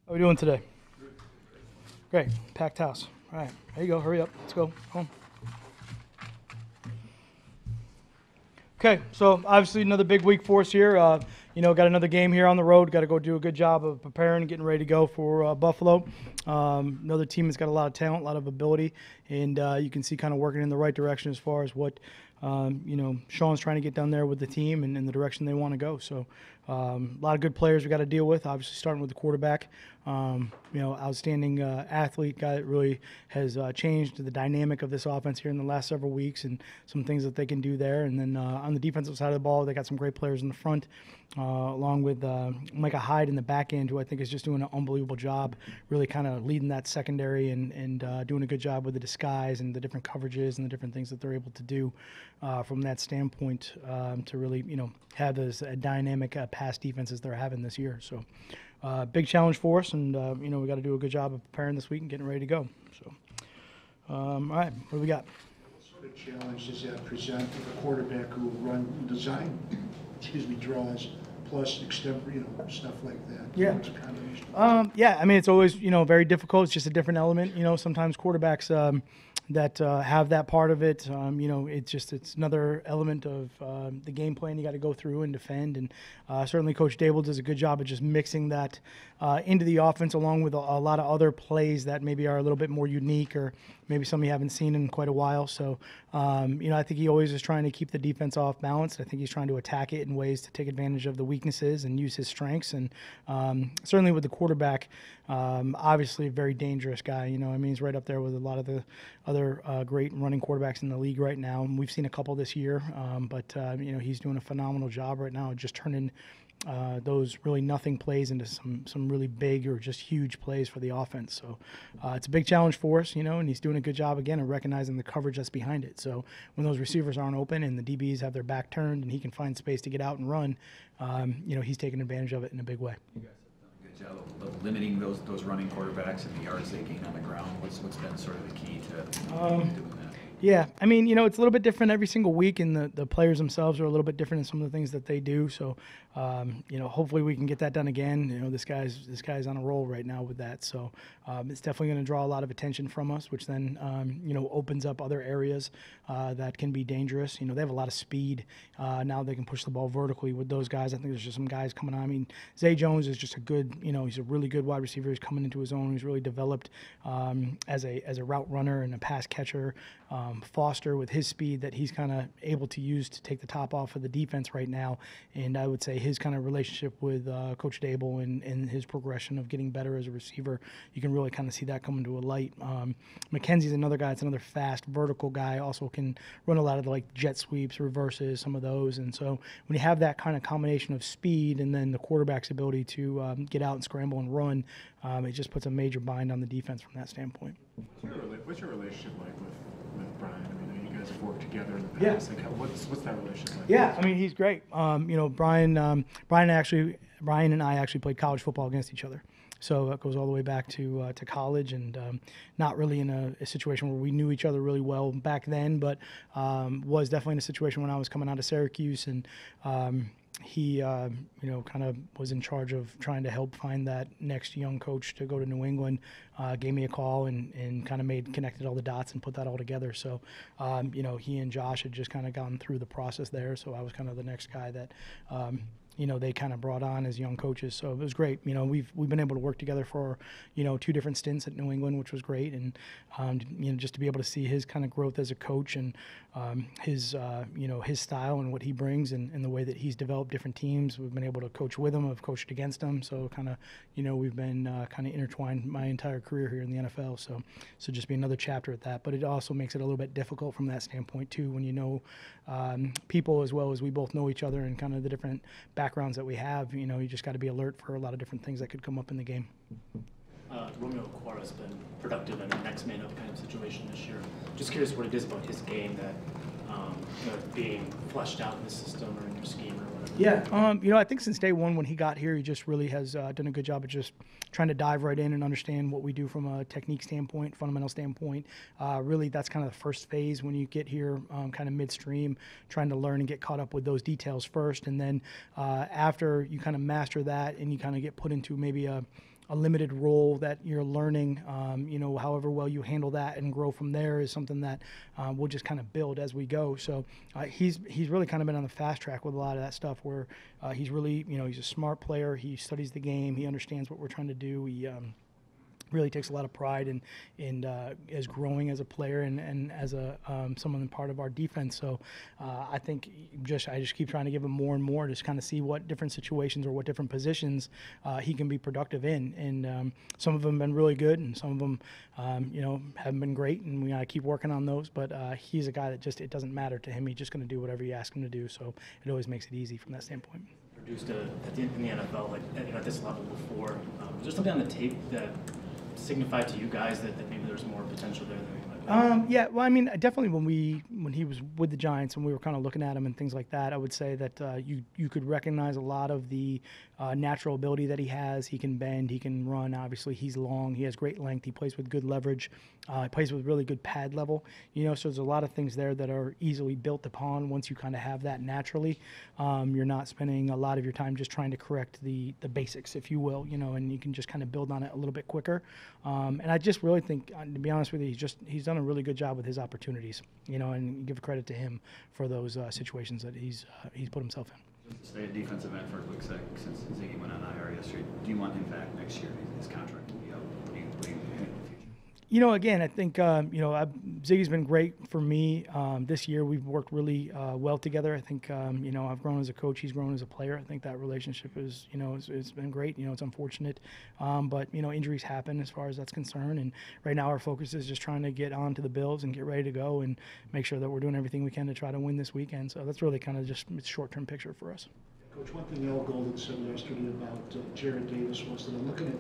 How are we doing today? Great. Packed house. All right. There you go. Hurry up. Let's go home. Okay. So obviously another big week for us here. Got another game here on the road. Got to go do a good job of preparing and getting ready to go for Buffalo. Another team that's got a lot of talent, a lot of ability, and you can see kind of working in the right direction as far as what Sean's trying to get done there with the team and in the direction they want to go. So a lot of good players we got to deal with, obviously starting with the quarterback. Outstanding athlete, guy that really has changed the dynamic of this offense here in the last several weeks and some things that they can do there. And then on the defensive side of the ball, they got some great players in the front, along with Micah Hyde in the back end, who I think is just doing an unbelievable job, really kind of leading that secondary and doing a good job with the disguise and the different coverages and the different things that they're able to do from that standpoint to really, have those dynamic pass defenses they're having this year. So big challenge for us, and, we got to do a good job of preparing this week and getting ready to go. So, all right, what do we got? What sort of challenge does that present for the quarterback who run design, draws, plus extempore, stuff like that? Yeah. It's a combination. It's always, very difficult. It's just a different element. Sometimes quarterbacks that have that part of it, it's another element of the game plan you got to go through and defend. And certainly Coach Dable does a good job of just mixing that into the offense along with a lot of other plays that maybe are a little bit more unique or maybe some you haven't seen in quite a while. So, I think he always is trying to keep the defense off balance. I think he's trying to attack it in ways to take advantage of the weaknesses and use his strengths. And certainly with the quarterback, obviously a very dangerous guy. He's right up there with a lot of the other great running quarterbacks in the league right now. And we've seen a couple this year, but he's doing a phenomenal job right now, just turning those really nothing plays into some really big or just huge plays for the offense. So it's a big challenge for us, and he's doing a good job again of recognizing the coverage that's behind it. So when those receivers aren't open and the DBs have their back turned and he can find space to get out and run, he's taking advantage of it in a big way. You guys have done a good job of limiting those running quarterbacks and the yards they gain on the ground. What's been sort of the key to doing that? Yeah, it's a little bit different every single week, and the players themselves are a little bit different in some of the things that they do. So, hopefully we can get that done again. This guy's on a roll right now with that. So, it's definitely going to draw a lot of attention from us, which then, opens up other areas that can be dangerous. They have a lot of speed. Now they can push the ball vertically with those guys. I think there's just some guys coming on. Zay Jones is just a good, he's a really good wide receiver. He's coming into his own. He's really developed as a route runner and a pass catcher. Foster with his speed that he's kind of able to use to take the top off of the defense right now. And I would say his kind of relationship with Coach Dable and his progression of getting better as a receiver, you can really kind of see that coming to a light. McKenzie's another guy that's another fast, vertical guy, also can run a lot of the jet sweeps, reverses, some of those. And so when you have that kind of combination of speed and then the quarterback's ability to get out and scramble and run, it just puts a major bind on the defense from that standpoint. What's your relationship like with Brian? You guys have worked together in the past. Yeah. What's that relationship like? Yeah, he's great. Brian and I actually played college football against each other. So that goes all the way back to college, and not really in a situation where we knew each other really well back then, but was definitely in a situation when I was coming out of Syracuse, and he, kind of was in charge of trying to help find that next young coach to go to New England, gave me a call and kind of connected all the dots and put that all together. So, he and Josh had just kind of gone through the process there. So I was kind of the next guy that, they kind of brought on as young coaches. So it was great. We've been able to work together for, 2 different stints at New England, which was great. And, just to be able to see his kind of growth as a coach and his style and what he brings and the way that he's developed different teams. We've been able to coach with him. I've coached against him. So kind of, we've been kind of intertwined my entire career here in the NFL. So just be another chapter at that. But it also makes it a little bit difficult from that standpoint too, when people as well as we both know each other and kind of the different backgrounds that we have. You just got to be alert for a lot of different things that could come up in the game. Romeo Okwara's been productive in a next man up kind of situation this year. Just curious what it is about his game that being fleshed out in the system or in your scheme or whatever. Yeah, I think since day one when he got here, he just really has done a good job of just trying to dive right in and understand what we do from a technique standpoint, fundamental standpoint. Really, that's kind of the first phase when you get here, kind of midstream, trying to learn and get caught up with those details first. And then after you kind of master that and you kind of get put into maybe a a limited role that you're learning. However well you handle that and grow from there is something that we'll just kind of build as we go. So he's really kind of been on the fast track with a lot of that stuff where he's really, he's a smart player. He studies the game. He understands what we're trying to do. He really takes a lot of pride in as growing as a player and as someone part of our defense. So I think I just keep trying to give him more and more, just kind of see what different situations or what different positions he can be productive in. And some of them have been really good, and some of them, haven't been great, and we got to keep working on those. But he's a guy that it doesn't matter to him. He's just going to do whatever you ask him to do. So it always makes it easy from that standpoint. Produced in the NFL, at this level before. Was there something on the tape that signified to you guys that maybe there's more potential there than we might? Yeah, well, I mean, definitely when he was with the Giants and we were kind of looking at him and things like that, I would say that you could recognize a lot of the natural ability that he has. He can bend, he can run. Obviously, he's long. He has great length. He plays with good leverage. He plays with really good pad level. So there's a lot of things there that are easily built upon once you kind of have that naturally. You're not spending a lot of your time just trying to correct the basics, if you will, and you can just kind of build on it a little bit quicker. And I just really think, to be honest with you, he's done a really good job with his opportunities, and give credit to him for those situations that he's put himself in. Just stay a defensive end for a quick sec, since Ziggy went on IR yesterday. Do you want him back next year? His contract will be up. What do you think in the future? Again, I think, Ziggy's been great for me. This year we've worked really well together. I think, I've grown as a coach. He's grown as a player. I think that relationship is, it's been great. It's unfortunate. But, injuries happen as far as that's concerned. And right now our focus is just trying to get on to the Bills and get ready to go and make sure that we're doing everything we can to try to win this weekend. So that's really kind of just a short-term picture for us. Coach, one thing Al Golden said yesterday about Jared Davis was that I'm looking at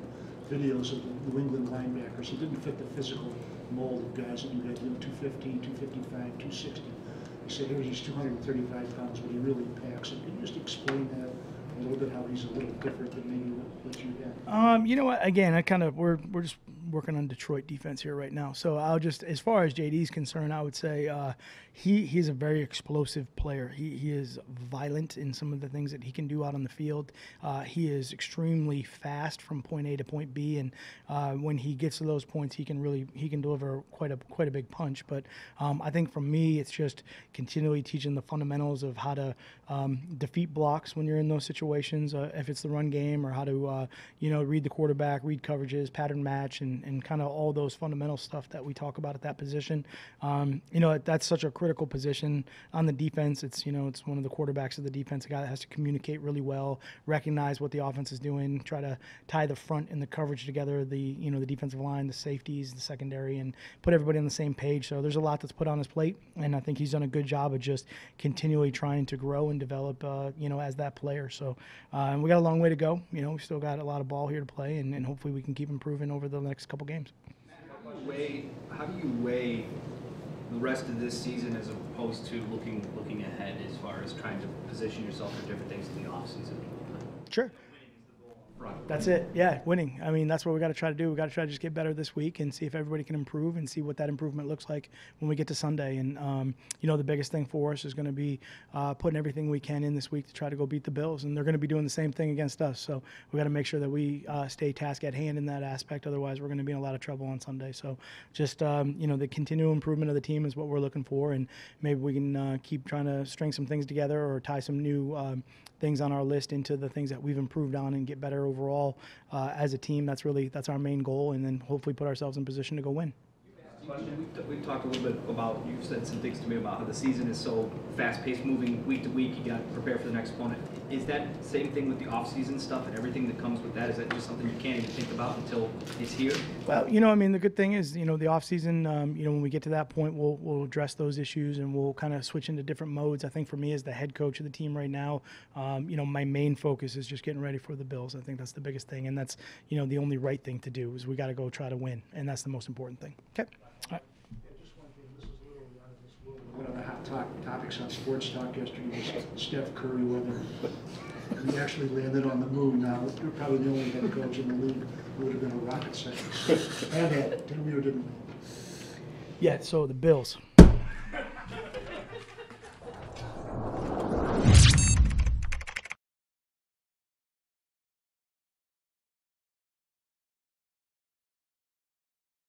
videos of the New England linebackers. He didn't fit the physical mold of guys that you had, 215, 255, 260. He said he's 235 pounds, but he really packs it. Can you just explain that a little bit, how he's a little different than maybe what you had? Again, we're just working on Detroit defense here right now. So as far as JD's concerned, I would say he's a very explosive player. He is violent in some of the things that he can do out on the field. He is extremely fast from point A to point B, and when he gets to those points, he can deliver quite a big punch. But I think for me, it's just continually teaching the fundamentals of how to defeat blocks when you're in those situations, if it's the run game, or how to read the quarterback, read coverages, pattern match, and kind of all those fundamental stuff that we talk about at that position. That's such a critical position on the defense. It's one of the quarterbacks of the defense, a guy that has to communicate really well, recognize what the offense is doing, try to tie the front and the coverage together, the defensive line, the safeties, the secondary, and put everybody on the same page. So there's a lot that's put on his plate, and I think he's done a good job of just continually trying to grow and develop, as that player. So we got a long way to go. We still got a lot of ball here to play, and hopefully we can keep improving over the next couple games. How do you weigh the rest of this season as opposed to looking ahead as far as trying to position yourself for different things in the offseason? Sure. That's it. Yeah, winning. I mean, that's what we got to try to do. We got to try to just get better this week and see if everybody can improve and see what that improvement looks like when we get to Sunday. And the biggest thing for us is going to be putting everything we can in this week to try to go beat the Bills, and they're going to be doing the same thing against us. So we got to make sure that we stay task at hand in that aspect. Otherwise, we're going to be in a lot of trouble on Sunday. So just the continual improvement of the team is what we're looking for, and maybe we can keep trying to string some things together or tie some new things on our list into the things that we've improved on and get better overall as a team. That's our main goal, and then hopefully put ourselves in position to go win. We've talked a little bit about, you've said some things to me about how the season is so fast-paced, moving week to week. You got to prepare for the next opponent. Is that same thing with the off-season stuff and everything that comes with that? Is that just something you can't even think about until it's here? Well, the good thing is, the off-season, when we get to that point, we'll address those issues and we'll kind of switch into different modes. I think for me as the head coach of the team right now, my main focus is just getting ready for the Bills. I think that's the biggest thing, and that's, the only right thing to do is we got to go try to win, and that's the most important thing. Okay. All right. Just one thing, this is literally out of this world. One of the hot topics on sports talk yesterday was Steph Curry, whether he actually landed on the moon. Now, you're probably the only head coach in the league who would have been a rocket scientist. And didn't we or didn't we? Yeah, so the Bills.